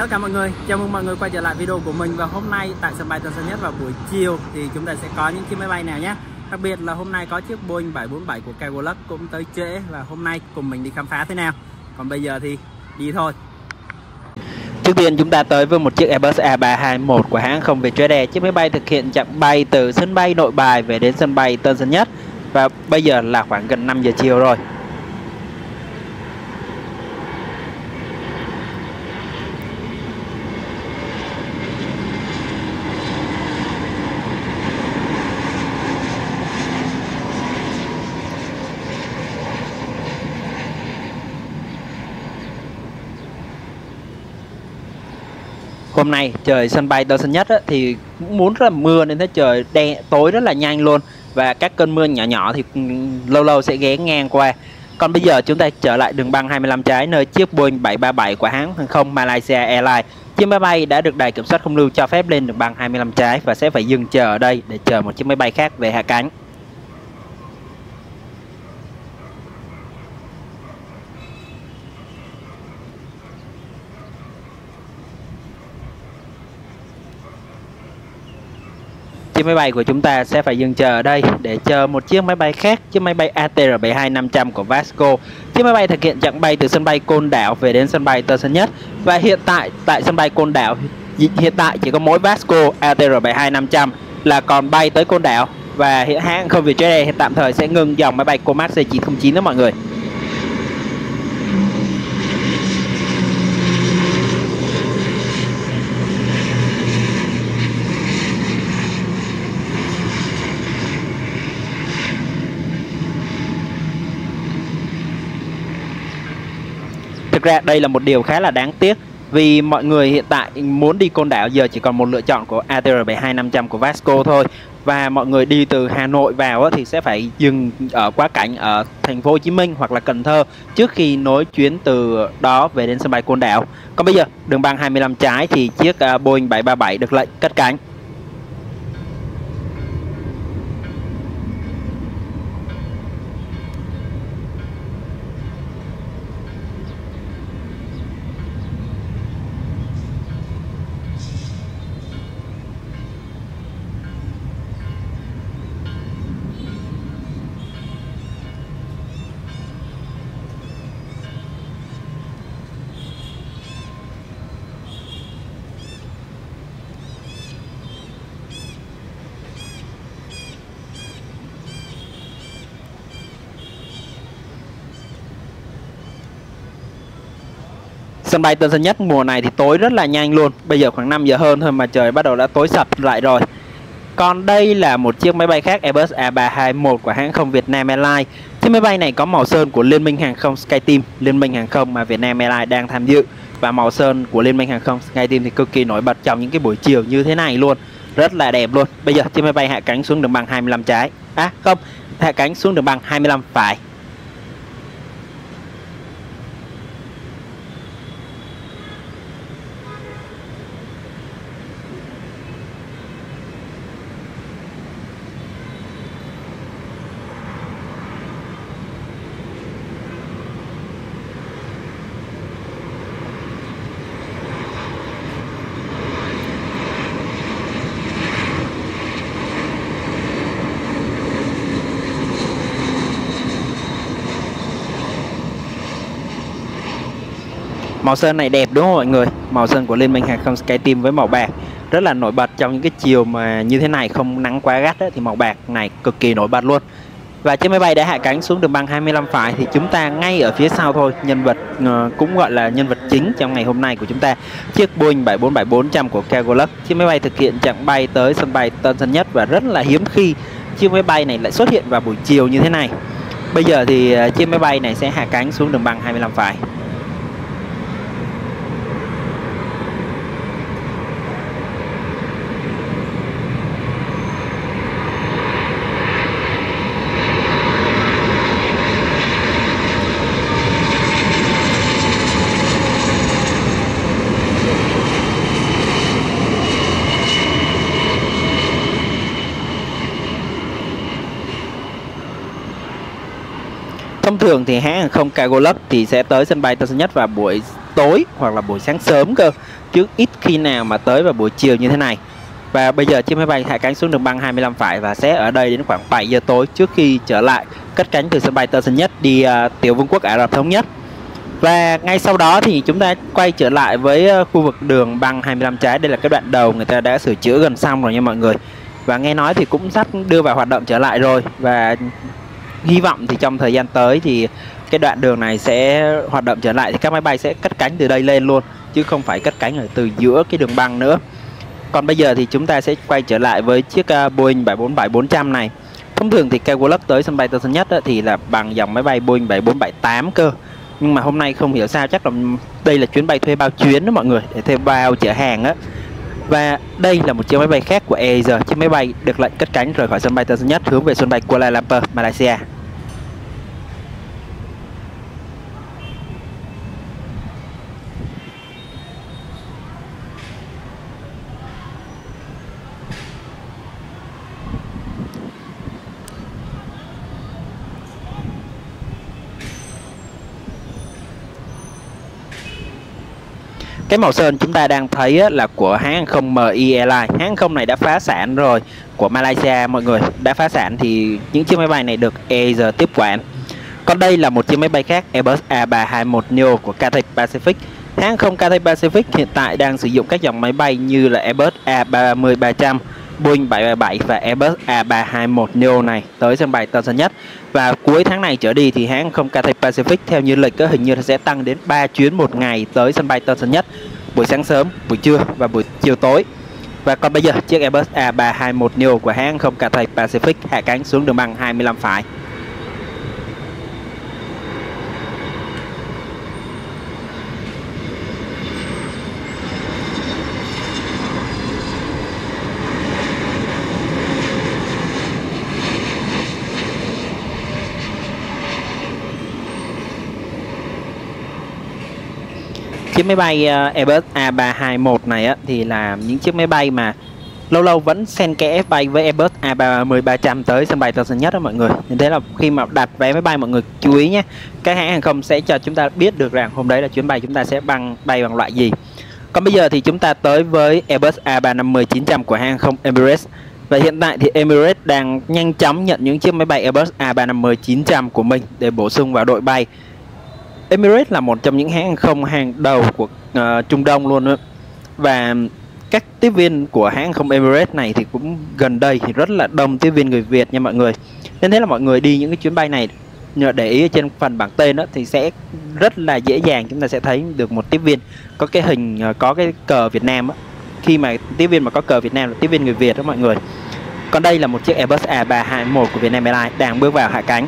Tất cả mọi người, chào mừng mọi người quay trở lại video của mình. Và hôm nay tại sân bay Tân Sơn Nhất vào buổi chiều thì chúng ta sẽ có những chiếc máy bay nào nhé. Đặc biệt là hôm nay có chiếc Boeing 747 của Cargolux cũng tới trễ và hôm nay cùng mình đi khám phá thế nào. Còn bây giờ thì đi thôi. Trước tiên chúng ta tới với một chiếc Airbus A321 của hãng không Vietjet Air. Chiếc máy bay thực hiện chặng bay từ sân bay Nội Bài về đến sân bay Tân Sơn Nhất. Và bây giờ là khoảng gần 5 giờ chiều rồi. Hôm nay trời sân bay Tân Sơn Nhất thì cũng muốn rất là mưa nên thấy trời tối rất là nhanh luôn. Và các cơn mưa nhỏ nhỏ thì lâu lâu sẽ ghé ngang qua. Còn bây giờ chúng ta trở lại đường băng 25 trái nơi chiếc Boeing 737 của hãng hàng không Malaysia Airlines. Chiếc máy bay đã được đài kiểm soát không lưu cho phép lên đường băng 25 trái và sẽ phải dừng chờ ở đây để chờ một chiếc máy bay khác về hạ cánh. Chiếc máy bay của chúng ta sẽ phải dừng chờ ở đây để chờ một chiếc máy bay khác, chiếc máy bay ATR72500 của Vasco. Chiếc máy bay thực hiện chặng bay từ sân bay Côn Đảo về đến sân bay Tân Sơn Nhất. Và hiện tại tại sân bay Côn Đảo hiện tại chỉ có mỗi Vasco ATR72500 là còn bay tới Côn Đảo. Và hiện hãng không Vietjet Air tạm thời sẽ ngừng dòng máy bay Comac C909 đó mọi người. Thực ra đây là một điều khá là đáng tiếc vì mọi người hiện tại muốn đi Côn Đảo giờ chỉ còn một lựa chọn của ATR72500 của Vasco thôi. Và mọi người đi từ Hà Nội vào thì sẽ phải dừng ở quá cảnh ở thành phố Hồ Chí Minh hoặc là Cần Thơ trước khi nối chuyến từ đó về đến sân bay Côn Đảo. Còn bây giờ đường băng 25 trái thì chiếc Boeing 737 được lệnh cất cánh. Sân bay Tân Sơn Nhất mùa này thì tối rất là nhanh luôn. Bây giờ khoảng 5 giờ hơn thôi mà trời bắt đầu đã tối sập lại rồi. Còn đây là một chiếc máy bay khác Airbus A321 của hãng không Vietnam Airlines. Chiếc máy bay này có màu sơn của Liên minh hàng không SkyTeam, liên minh hàng không mà Vietnam Airlines đang tham dự. Và màu sơn của Liên minh hàng không SkyTeam thì cực kỳ nổi bật trong những cái buổi chiều như thế này luôn. Rất là đẹp luôn. Bây giờ chiếc máy bay hạ cánh xuống đường băng 25 trái. Hạ cánh xuống đường băng 25 phải. Màu sơn này đẹp đúng không mọi người? Màu sơn của Liên minh hàng không SkyTeam với màu bạc rất là nổi bật trong những cái chiều mà như thế này không nắng quá gắt thì màu bạc này cực kỳ nổi bật luôn. Và chiếc máy bay đã hạ cánh xuống đường băng 25 phải thì chúng ta ngay ở phía sau thôi, nhân vật cũng gọi là nhân vật chính trong ngày hôm nay của chúng ta, chiếc Boeing 747-400 của Cargolux. Chiếc máy bay thực hiện chặng bay tới sân bay Tân Sơn Nhất và rất là hiếm khi chiếc máy bay này lại xuất hiện vào buổi chiều như thế này. Bây giờ thì chiếc máy bay này sẽ hạ cánh xuống đường băng 25 phải. Thông thường thì hãng hàng không Cargolux thì sẽ tới sân bay Tân Sơn Nhất vào buổi tối hoặc là buổi sáng sớm cơ. chứ ít khi nào mà tới vào buổi chiều như thế này. Và bây giờ chiếc máy bay hạ cánh xuống đường băng 25 phải và sẽ ở đây đến khoảng 7 giờ tối trước khi trở lại cất cánh từ sân bay Tân Sơn Nhất đi Tiểu Vương quốc Ả Rập Thống Nhất. Và ngay sau đó thì chúng ta quay trở lại với khu vực đường băng 25 trái. Đây là cái đoạn đầu người ta đã sửa chữa gần xong rồi nha mọi người. Và nghe nói thì cũng sắp đưa vào hoạt động trở lại rồi. Và hy vọng thì trong thời gian tới thì cái đoạn đường này sẽ hoạt động trở lại thì các máy bay sẽ cất cánh từ đây lên luôn, chứ không phải cất cánh ở từ giữa cái đường băng nữa. Còn bây giờ thì chúng ta sẽ quay trở lại với chiếc Boeing 747-400 này. Thông thường thì Kewaluk tới sân bay Tân Sơn Nhất thì là bằng dòng máy bay Boeing 7478 cơ. Nhưng mà hôm nay không hiểu sao, chắc là đây là chuyến bay thuê bao chuyến đó mọi người, để thuê bao chở hàng á. Và đây là một chiếc máy bay khác của Air. Chiếc máy bay được lệnh cất cánh rời khỏi sân bay Tân Sơn Nhất hướng về sân bay Kuala Lumpur, Malaysia. Cái màu sơn chúng ta đang thấy là của hãng hàng không MI Airlines. Hãng hàng không này đã phá sản rồi, của Malaysia mọi người. Đã phá sản thì những chiếc máy bay này được Air tiếp quản. Còn đây là một chiếc máy bay khác, Airbus A321neo của Cathay Pacific. Hãng hàng không Cathay Pacific hiện tại đang sử dụng các dòng máy bay như là Airbus A330-300, Boeing 737 và Airbus A321neo này tới sân bay Tân Sơn Nhất. Và cuối tháng này trở đi thì hãng hàng không Cathay Pacific theo như lịch hình như sẽ tăng đến 3 chuyến một ngày tới sân bay Tân Sơn Nhất, buổi sáng sớm, buổi trưa và buổi chiều tối. Và còn bây giờ chiếc Airbus A321neo của hãng hàng không Cathay Pacific hạ cánh xuống đường băng 25 phải. Chiếc máy bay Airbus A321 này thì là những chiếc máy bay mà lâu lâu vẫn xen kẽ bay với Airbus A330-300 tới sân bay Tân Sơn Nhất đó mọi người. Nên thế là khi mà đặt vé máy bay mọi người chú ý nhé. Các hãng hàng không sẽ cho chúng ta biết được rằng hôm đấy là chuyến bay chúng ta sẽ bay bằng loại gì. Còn bây giờ thì chúng ta tới với Airbus A350-900 của hãng hàng không Emirates. Và hiện tại thì Emirates đang nhanh chóng nhận những chiếc máy bay Airbus A350-900 của mình để bổ sung vào đội bay. Emirates là một trong những hãng hàng không hàng đầu của Trung Đông luôn đó. Và các tiếp viên của hãng hàng không Emirates này thì cũng gần đây thì rất là đông tiếp viên người Việt nha mọi người. Nên thế là mọi người đi những cái chuyến bay này để ý trên phần bảng tên đó, thì sẽ rất là dễ dàng chúng ta sẽ thấy được một tiếp viên có cái hình có cái cờ Việt Nam đó. Khi mà tiếp viên mà có cờ Việt Nam là tiếp viên người Việt đó mọi người. Còn đây là một chiếc Airbus A321 của Vietnam Airlines đang bước vào hạ cánh.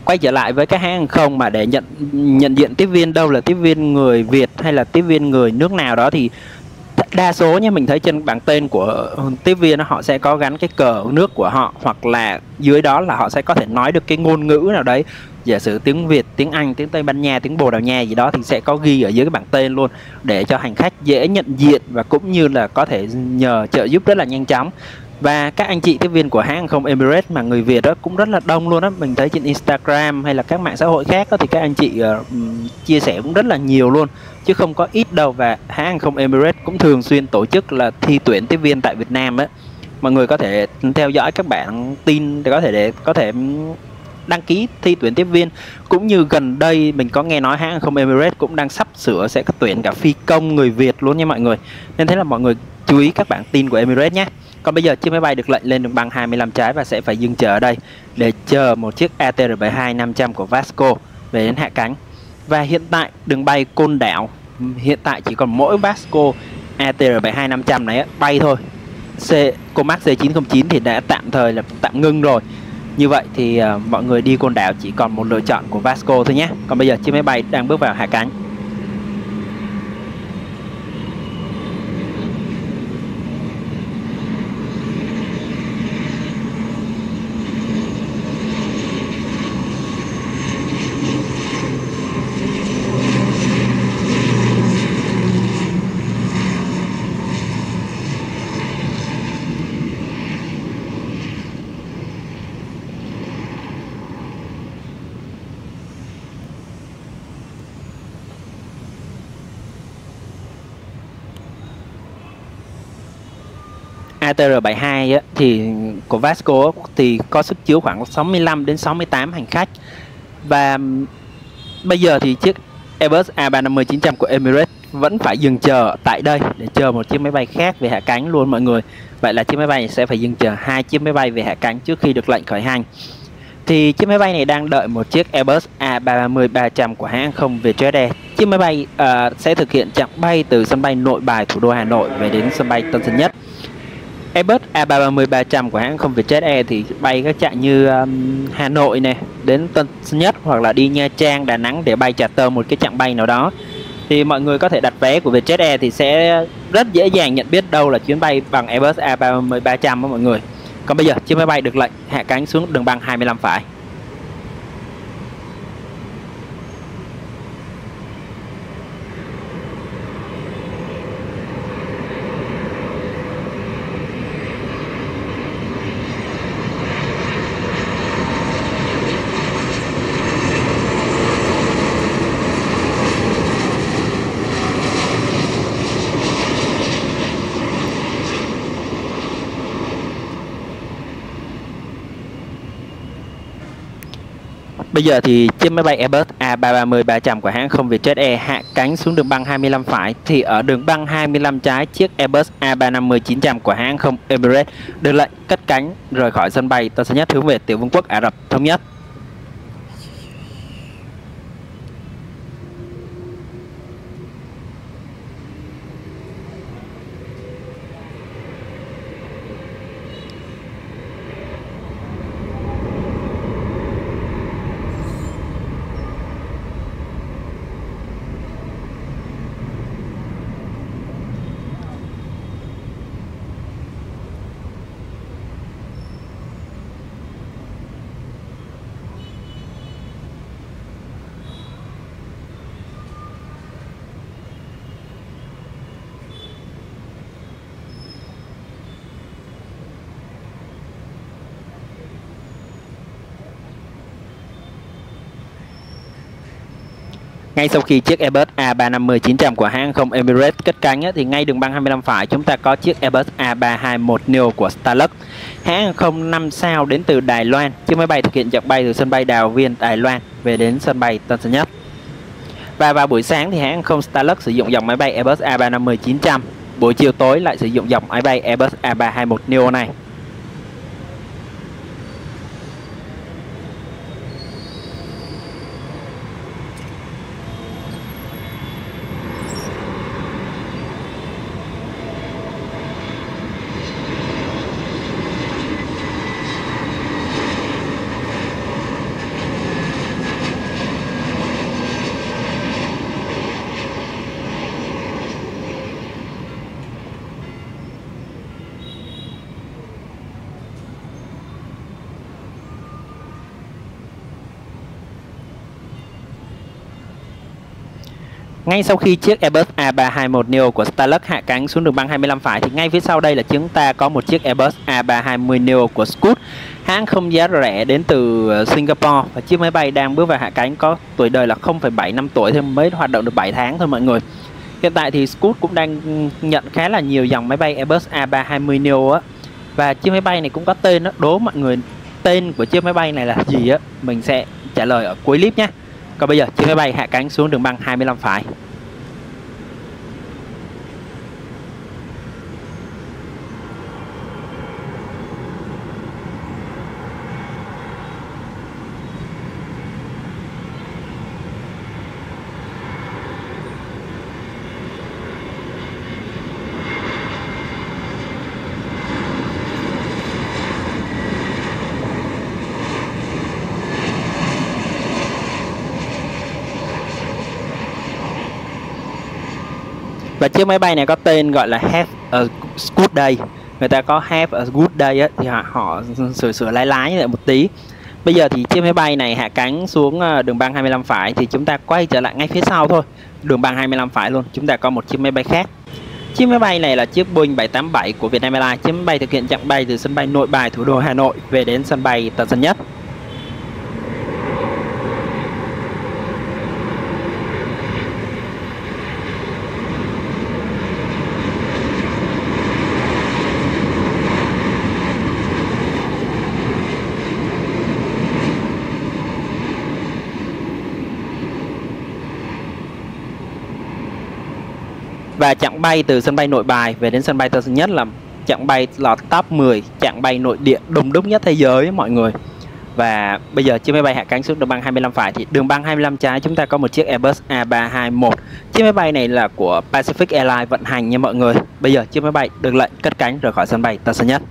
Quay trở lại với các hãng hàng không mà để nhận diện tiếp viên đâu là tiếp viên người Việt hay là tiếp viên người nước nào đó thì đa số nha, mình thấy trên bảng tên của tiếp viên họ sẽ có gắn cái cờ nước của họ, hoặc là dưới đó là họ sẽ có thể nói được cái ngôn ngữ nào đấy, giả sử tiếng Việt, tiếng Anh, tiếng Tây Ban Nha, tiếng Bồ Đào Nha gì đó thì sẽ có ghi ở dưới cái bảng tên luôn để cho hành khách dễ nhận diện và cũng như là có thể nhờ trợ giúp rất là nhanh chóng. Và các anh chị tiếp viên của hãng hàng không Emirates mà người Việt đó cũng rất là đông luôn đó. Mình thấy trên Instagram hay là các mạng xã hội khác đó, thì các anh chị chia sẻ cũng rất là nhiều luôn, chứ không có ít đâu. Và hãng hàng không Emirates cũng thường xuyên tổ chức là thi tuyển tiếp viên tại Việt Nam á. Mọi người có thể theo dõi các bản tin để có thể đăng ký thi tuyển tiếp viên. Cũng như gần đây mình có nghe nói hãng hàng không Emirates cũng đang sắp sửa sẽ có tuyển cả phi công người Việt luôn nha mọi người. Nên thế là mọi người chú ý các bản tin của Emirates nhé. Còn bây giờ chiếc máy bay được lệnh lên đường băng 25 trái và sẽ phải dừng chờ ở đây để chờ một chiếc ATR72-500 của Vasco về đến hạ cánh. Và hiện tại đường bay Côn Đảo hiện tại chỉ còn mỗi Vasco ATR72-500 này bay thôi. Comac C909 thì đã tạm thời là tạm ngưng rồi. Như vậy thì mọi người đi Côn Đảo chỉ còn một lựa chọn của Vasco thôi nhé. Còn bây giờ chiếc máy bay đang bước vào hạ cánh. ATR72 á, thì của Vasco thì có sức chứa khoảng 65 đến 68 hành khách. Và bây giờ thì chiếc Airbus A350-900 của Emirates vẫn phải dừng chờ tại đây để chờ một chiếc máy bay khác về hạ cánh luôn mọi người. Vậy là chiếc máy bay này sẽ phải dừng chờ 2 chiếc máy bay về hạ cánh trước khi được lệnh khởi hành. Thì chiếc máy bay này đang đợi một chiếc Airbus A330-300 của hãng không Vietjet Air. Chiếc máy bay sẽ thực hiện chặng bay từ sân bay Nội Bài, thủ đô Hà Nội về đến sân bay Tân Sơn Nhất. Airbus A330-300 của hãng không Vietjet Air thì bay các chặng như Hà Nội này đến Tân Sơn Nhất, hoặc là đi Nha Trang, Đà Nẵng để bay charter một cái chặng bay nào đó. Thì mọi người có thể đặt vé của Vietjet Air thì sẽ rất dễ dàng nhận biết đâu là chuyến bay bằng Airbus A330-300 đó mọi người. Còn bây giờ chiếc máy bay được lệnh hạ cánh xuống đường băng 25 phải. Bây giờ thì chiếc máy bay Airbus A330-300 của hãng không Vietjet Air hạ cánh xuống đường băng 25 phải. Thì ở đường băng 25 trái, chiếc Airbus A350-900 của hãng không Emirates được lệnh cất cánh rời khỏi sân bay Tân Sơn Nhất hướng về Tiểu Vương quốc Ả Rập Thống Nhất. Ngay sau khi chiếc Airbus A350-900 của hãng không Emirates cất cánh thì ngay đường băng 25 phải chúng ta có chiếc Airbus A321neo của Starlux, hãng không 5 sao đến từ Đài Loan. Chiếc máy bay thực hiện chặng bay từ sân bay Đào Viên, Đài Loan về đến sân bay Tân Sơn Nhất. Và vào buổi sáng thì hãng không Starlux sử dụng dòng máy bay Airbus A350-900. Buổi chiều tối lại sử dụng dòng máy bay Airbus A321neo này. Ngay sau khi chiếc Airbus A321neo của Starlux hạ cánh xuống đường băng 25 phải thì ngay phía sau đây là chúng ta có một chiếc Airbus A320neo của Scoot, hãng không giá rẻ đến từ Singapore. Và chiếc máy bay đang bước vào hạ cánh có tuổi đời là 0,7 năm tuổi thôi, mới hoạt động được 7 tháng thôi mọi người. Hiện tại thì Scoot cũng đang nhận khá là nhiều dòng máy bay Airbus A320neo á. Và chiếc máy bay này cũng có tên đó. Đố mọi người tên của chiếc máy bay này là gì á, mình sẽ trả lời ở cuối clip nhé. Còn bây giờ chiếc máy bay hạ cánh xuống đường băng 25 phải. Và chiếc máy bay này có tên gọi là Have a Good Day. Người ta có Have a Good Day á, thì họ sửa lái như vậy một tí. Bây giờ thì chiếc máy bay này hạ cánh xuống đường băng 25 phải thì chúng ta quay trở lại ngay phía sau thôi. Đường băng 25 phải luôn, chúng ta có một chiếc máy bay khác. Chiếc máy bay này là chiếc Boeing 787 của Vietnam Airlines. Chiếc máy bay thực hiện chặng bay từ sân bay Nội Bài, thủ đô Hà Nội về đến sân bay Tân Sơn Nhất. Và chặng bay từ sân bay Nội Bài về đến sân bay Tân Sơn Nhất là chặng bay lọt top 10 chặng bay nội địa đông đúc nhất thế giới mọi người. Và bây giờ chiếc máy bay hạ cánh xuống đường băng 25 phải thì đường băng 25 trái chúng ta có một chiếc Airbus A321. Chiếc máy bay này là của Pacific Airlines vận hành nha mọi người. Bây giờ chiếc máy bay được lệnh cất cánh rời khỏi sân bay Tân Sơn Nhất.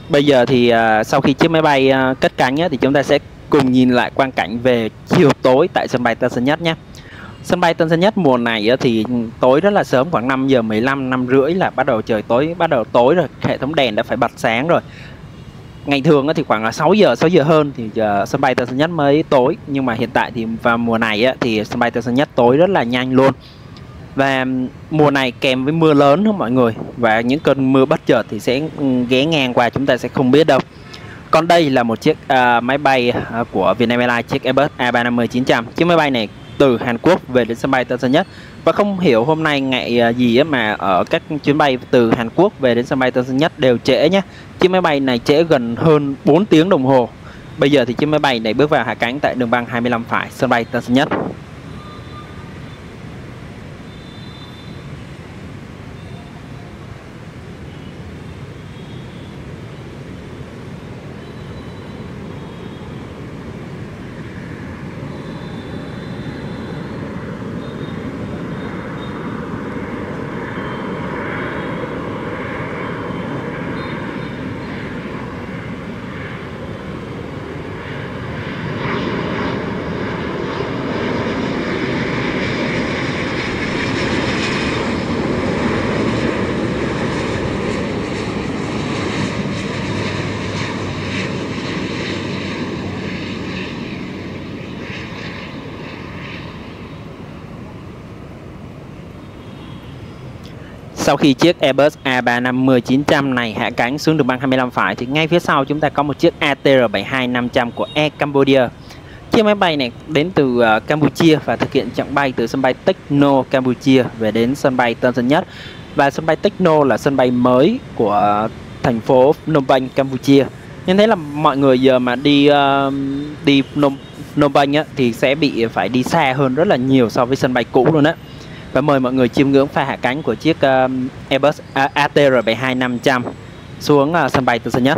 Bây giờ thì sau khi chiếc máy bay cất cánh thì chúng ta sẽ cùng nhìn lại quang cảnh về chiều tối tại sân bay Tân Sơn Nhất nhé. Sân bay Tân Sơn Nhất mùa này thì tối rất là sớm, khoảng 5 giờ 15, 5 rưỡi là bắt đầu trời tối, bắt đầu tối rồi, hệ thống đèn đã phải bật sáng rồi. Ngày thường thì khoảng là 6 giờ hơn thì sân bay Tân Sơn Nhất mới tối. Nhưng mà hiện tại thì vào mùa này thì sân bay Tân Sơn Nhất tối rất là nhanh luôn. Và mùa này kèm với mưa lớn không mọi người, và những cơn mưa bất chợt thì sẽ ghé ngang qua, chúng ta sẽ không biết đâu. Còn đây là một chiếc máy bay của Vietnam Airlines, chiếc Airbus A350-900. Chiếc máy bay này từ Hàn Quốc về đến sân bay Tân Sơn Nhất. Và không hiểu hôm nay ngày gì mà ở các chuyến bay từ Hàn Quốc về đến sân bay Tân Sơn Nhất đều trễ nhé. Chiếc máy bay này trễ gần hơn 4 tiếng đồng hồ. Bây giờ thì chiếc máy bay này bước vào hạ cánh tại đường băng 25 phải sân bay Tân Sơn Nhất. Sau khi chiếc Airbus A350-900 này hạ cánh xuống đường băng 25 phải thì ngay phía sau chúng ta có một chiếc ATR-72-500 của Air Cambodia. Chiếc máy bay này đến từ Campuchia và thực hiện chặng bay từ sân bay Techno Campuchia về đến sân bay Tân Sơn Nhất. Và sân bay Techno là sân bay mới của thành phố Phnom Penh, Campuchia. Nên thế là mọi người giờ mà đi Phnom Penh thì sẽ phải đi xa hơn rất là nhiều so với sân bay cũ luôn á. Và mời mọi người chiêm ngưỡng pha hạ cánh của chiếc Airbus ATR-72-500 xuống sân bay Tân Sơn Nhất.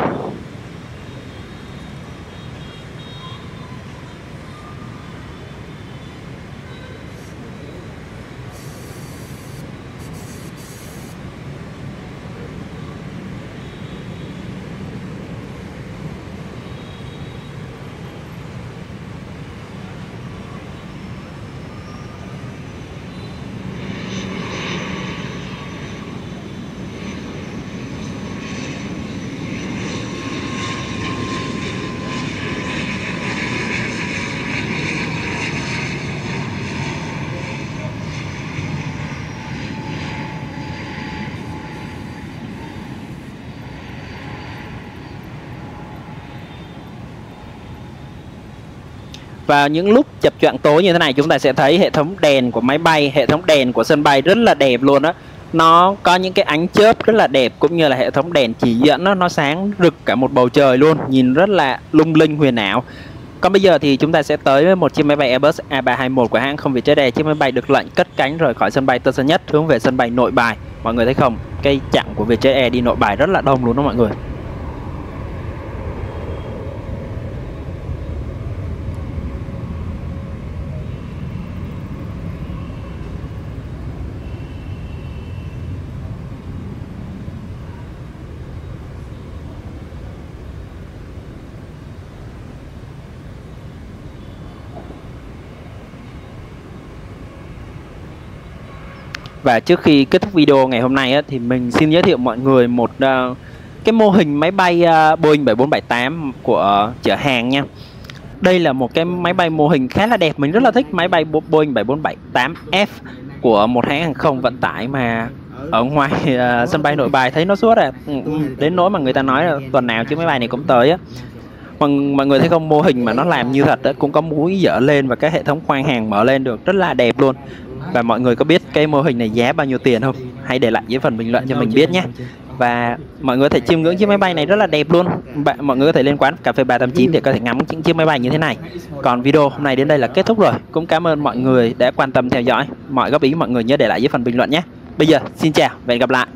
Vào những lúc chập choạng tối như thế này, chúng ta sẽ thấy hệ thống đèn của máy bay, hệ thống đèn của sân bay rất là đẹp luôn á. Nó có những cái ánh chớp rất là đẹp, cũng như là hệ thống đèn chỉ dẫn nó sáng rực cả một bầu trời luôn, nhìn rất là lung linh huyền ảo. Còn bây giờ thì chúng ta sẽ tới với một chiếc máy bay Airbus A321 của hãng không Vietjet Air. Chiếc máy bay được lệnh cất cánh rời khỏi sân bay Tân Sơn Nhất hướng về sân bay Nội Bài. Mọi người thấy không, cái chặng của Vietjet Air đi Nội Bài rất là đông luôn đó mọi người. Và trước khi kết thúc video ngày hôm nay thì mình xin giới thiệu mọi người một cái mô hình máy bay Boeing 7478 của chở hàng nha. Đây là một cái máy bay mô hình khá là đẹp. Mình rất là thích máy bay Boeing 747-8F của một hãng hàng không vận tải mà ở ngoài sân bay Nội Bài thấy nó suốt à. Đến nỗi mà người ta nói là tuần nào chiếc máy bay này cũng tới á. Mọi người thấy không, mô hình mà nó làm như thật đó, cũng có múi dở lên và cái hệ thống khoang hàng mở lên được, rất là đẹp luôn. Và mọi người có biết cái mô hình này giá bao nhiêu tiền không? Hãy để lại dưới phần bình luận cho mình biết nhé. Và mọi người có thể chiêm ngưỡng chiếc máy bay này rất là đẹp luôn. Mọi người có thể lên quán cà phê 389 để có thể ngắm những chiếc máy bay như thế này. Còn video hôm nay đến đây là kết thúc rồi. Cũng cảm ơn mọi người đã quan tâm theo dõi. Mọi góp ý mọi người nhớ để lại dưới phần bình luận nhé. Bây giờ xin chào và hẹn gặp lại.